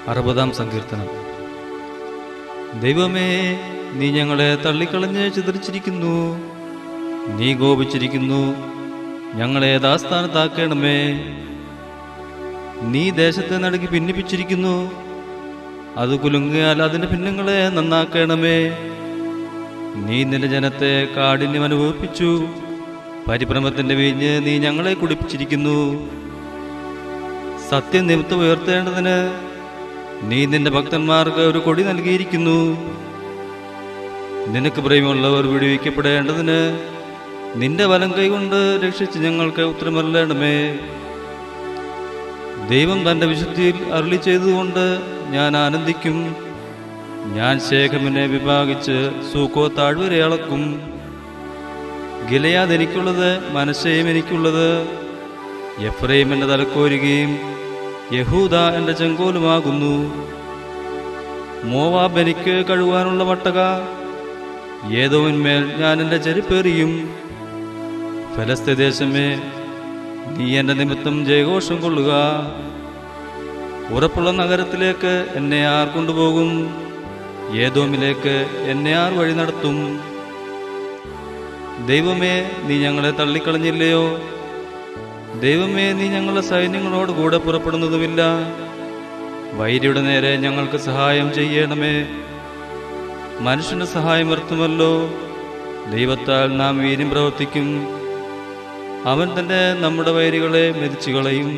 60-ാം സങ്കീർത്തനം. ദൈവമേ, നീ ഞങ്ങളെ തള്ളിക്കളഞ്ഞ് ചിതറിച്ചിരിക്കുന്നു. നീ കോപിച്ചിരിക്കുന്നു. ഞങ്ങളെ യഥാസ്ഥാനത്താക്കണമേ. നീ ദേശത്തെ നടുക്കി ഭിന്നിപ്പിച്ചിരിക്കുന്നു. അത് കുലുങ്ങിയാൽ അതിൻ്റെ ഭിന്നങ്ങളെ നന്നാക്കണമേ. നീ നിന്റെ ജനത്തെ കാഠിന്യം അനുഭവിപ്പിച്ചു. പരിഭ്രമത്തിൻ്റെ വീഞ്ഞ് നീ ഞങ്ങളെ കുടിപ്പിച്ചിരിക്കുന്നു. സത്യം നിമിത്തം ഉയർത്തേണ്ടതിന് നീ നിന്റെ ഭക്തന്മാർക്ക് ഒരു കൊടി നൽകിയിരിക്കുന്നു. നിനക്ക് പ്രിയമുള്ളവർ വിടുവിക്കപ്പെടേണ്ടതിന് നിന്റെ വലം കൈകൊണ്ട് രക്ഷിച്ച് ഞങ്ങൾക്ക് ഉത്തരമരുളണമേ. ദൈവം തൻ്റെ വിശുദ്ധിയിൽ അരുളി ചെയ്തതുകൊണ്ട് ഞാൻ ആനന്ദിക്കും. ഞാൻ ശേഖമിനെ വിഭാഗിച്ച് സൂക്കോ താഴ്വരെ അളക്കും. ഗിലെയാദ് എനിക്കുള്ളത്, മനശ്ശെയും എനിക്കുള്ളത്. എഫ്രൈം എൻ്റെ തലക്കോരുകയും യഹൂദ എൻ്റെ ചെങ്കോലുമാകുന്നു. മോവാബ് എനിക്ക് കഴുകാനുള്ള വട്ടക. ഏദോമിന്മേൽ ഞാൻ എൻ്റെ ചെരുപ്പേറിയും. ഫെലിസ്ത്യദേശമേ, നീ എൻ്റെ നിമിത്തം ജയഘോഷം കൊള്ളുക. ഉറപ്പുള്ള നഗരത്തിലേക്ക് എന്നെ ആർ കൊണ്ടുപോകും? ഏദോമിലേക്ക് എന്നെ ആർ വഴി നടത്തും? ദൈവമേ, നീ ഞങ്ങളെ തള്ളിക്കളഞ്ഞില്ലയോ? ദൈവമേ, നീ ഞങ്ങളുടെ സൈന്യങ്ങളോട് കൂടെ പുറപ്പെടുന്നതുമില്ല. വൈരിയുടെ നേരെ ഞങ്ങൾക്ക് സഹായം ചെയ്യണമേ. മനുഷ്യന്റെ സഹായം വ്യർത്ഥമല്ലോ. ദൈവത്താൽ നാം വീര്യം പ്രവർത്തിക്കും. അവൻ തന്നെ നമ്മുടെ വൈരികളെ മെതിച്ചു കളയും.